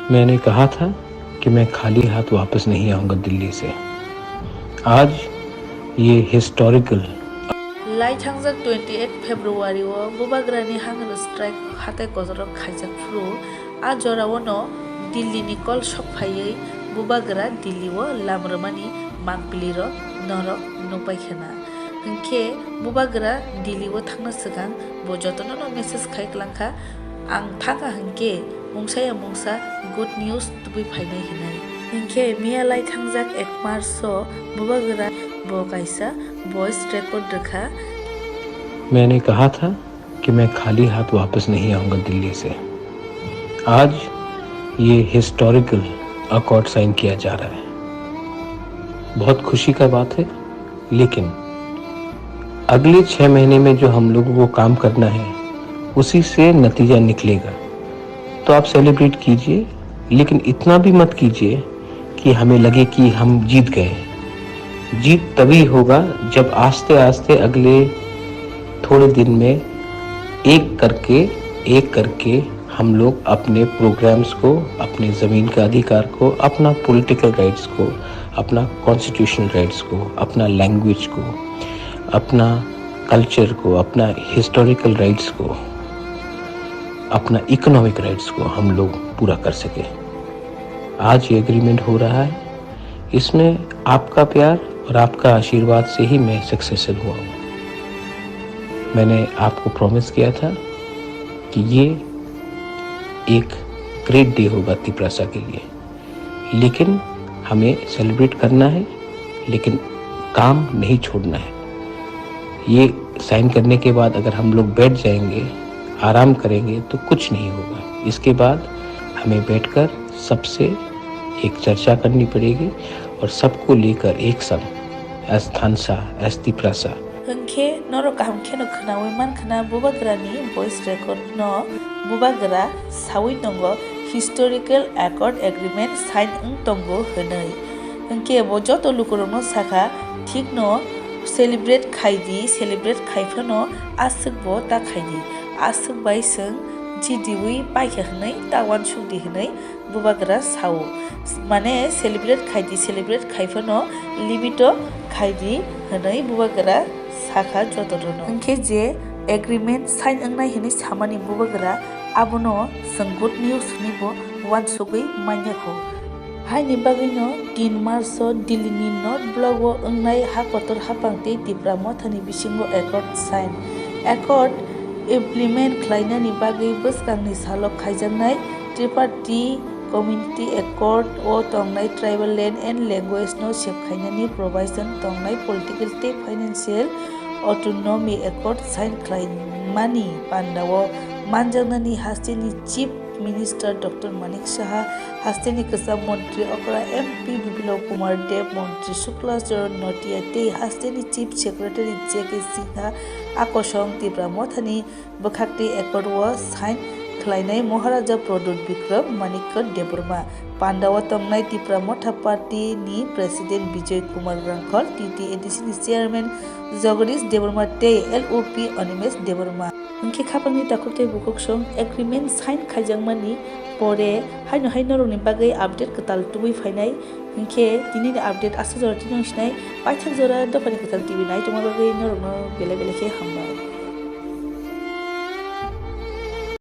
मैंने कहा था कि मैं खाली हाथ वापस नहीं आऊंगा दिल्ली से। आज ये हिस्टोरिकल लाइथांजक 28 फेब्रुआरी ओ बुबाग्रानी हांगर स्ट्राइक हाते गजरक खाइजाक फ्रु आ जरावनो दिल्ली नि कल सफायै बुबाग्रा दिल्ली ओ लामरमानी मांगपिलिरो नरक नुपाइखेना हंखे बुबाग्रा दिल्ली ओ थांना सिगां बो जतनो मेसेज खाइक्लांखा आं थांगा हंखे मुंसाया मुंसा गुड न्यूज तुबि फाइनाय हिनाय हंखे मिया लाइथांजक 1 मार्च बुबाग्रा बो काइसा वॉइस रिकॉर्ड रखा। मैंने कहा था कि मैं खाली हाथ वापस नहीं आऊंगा दिल्ली से। आज ये हिस्टोरिकल अकॉर्ड साइन किया जा रहा है। बहुत खुशी का बात है, लेकिन अगले 6 महीने में जो हम लोगों को काम करना है उसी से नतीजा निकलेगा। तो आप सेलिब्रेट कीजिए, लेकिन इतना भी मत कीजिए कि हमें लगे कि हम जीत गए। जीत तभी होगा जब आस्ते आस्ते अगले थोड़े दिन में एक करके हम लोग अपने प्रोग्राम्स को, अपने ज़मीन के अधिकार को, अपना पॉलिटिकल राइट्स को, अपना कॉन्स्टिट्यूशनल राइट्स को, अपना लैंग्वेज को, अपना कल्चर को, अपना हिस्टोरिकल राइट्स को, अपना इकोनॉमिक राइट्स को हम लोग पूरा कर सके। आज ये एग्रीमेंट हो रहा है। इसमें आपका प्यार और आपका आशीर्वाद से ही मैं सक्सेसफुल हुआ हूँ। मैंने आपको प्रॉमिस किया था कि ये एक ग्रेट डे होगा तिपरासा के लिए, लेकिन हमें सेलिब्रेट करना है, लेकिन काम नहीं छोड़ना है। ये साइन करने के बाद अगर हम लोग बैठ जाएंगे, आराम करेंगे तो कुछ नहीं होगा। इसके बाद हमें बैठकर सबसे एक चर्चा करनी पड़ेगी और सबको लेकर एक संग एस थानसा एस तिपरासा हंखे नरो कामखे न खनावे मान खना बुबाग्रानी वॉइस रिकॉर्ड न बुबाग्रा सावै दंगो हिस्टोरिकल अकॉर्ड एग्रीमेंट साइन तंगो हनै हंखे बजो तो लुकुरनो साखा ठीक न सेलिब्रेट खाइफनो आसुकबो ता खाइदि आसुक बाइसों जिदिवै पाइखे हनै तावान सुदि हनै बुबाग्रा सावो माने सेलिब्रेट खाइफनो लिमिट खाइदि हनै बुबाग्रा साखा जतरनो हंखे जे एग्रीमेंट साइन अंगनाय हनै सामानि बुबाग्रा आबनो जों गुड न्यूज निबो वान सुगै माइनाखौ हाइनि बागैनो 3 मार्च दिल्लीनि नर्थ ब्लक अंगनाय हाकतर हापांते तिप्रा मथानि बिसिंगो एकॉर्ड साइन एकॉर्ड इमप्लीमेंट खालायनायनि बागै बोसगांनि सालक खायजानाय त्रिपार्टी कम्युनिटी एकॉर्ड ओ तंगनाय ट्राइबल लैंड एंड लैंग्वेज नो सेबखायनायनि प्रोविजन तंगनाय पॉलिटिकल ते फाइनेंशियल ऑटोनॉमी एकॉर्ड साइन खालायमानि पान्डाव मानजांनानि हास्टेनि chief minister doctor Manik Saha हास्टेनि कसा मंत्री अकरा एमपी बिप्लव कुमार देव मंत्री शुक्ला चरण नोटिया ते हास्टेनि चीफ सेक्रेटरी जेके सिन्हा आकर्षण तिप्रा मथानि बखाक्ति एकॉर्ड व साइन खालायनाय महाराजा प्रदुत विक्रम मानिक देबरमा पांडाव तंगनाय तिप्रा मथा पार्टी नि प्रेसिडेंट विजय कुमार रांखल टीटीएडीसी नि चेयरमैन जगदीश देबरमा ते एलओपी अनिमेश देबरमा उनके खापांनि दाखुते बुकुकसं एग्रीमेंट साइन खायजांमानि परे हाइनो रोनि बागै अपडेट कताल तुबै फाइनाय उनके दिनैनि अपडेट आसा जरा तिनंसिनाय पाइथाक जरा दफानि कताल टीवी नाय तमा बागै नरनो बेले बेलेखे हामबा।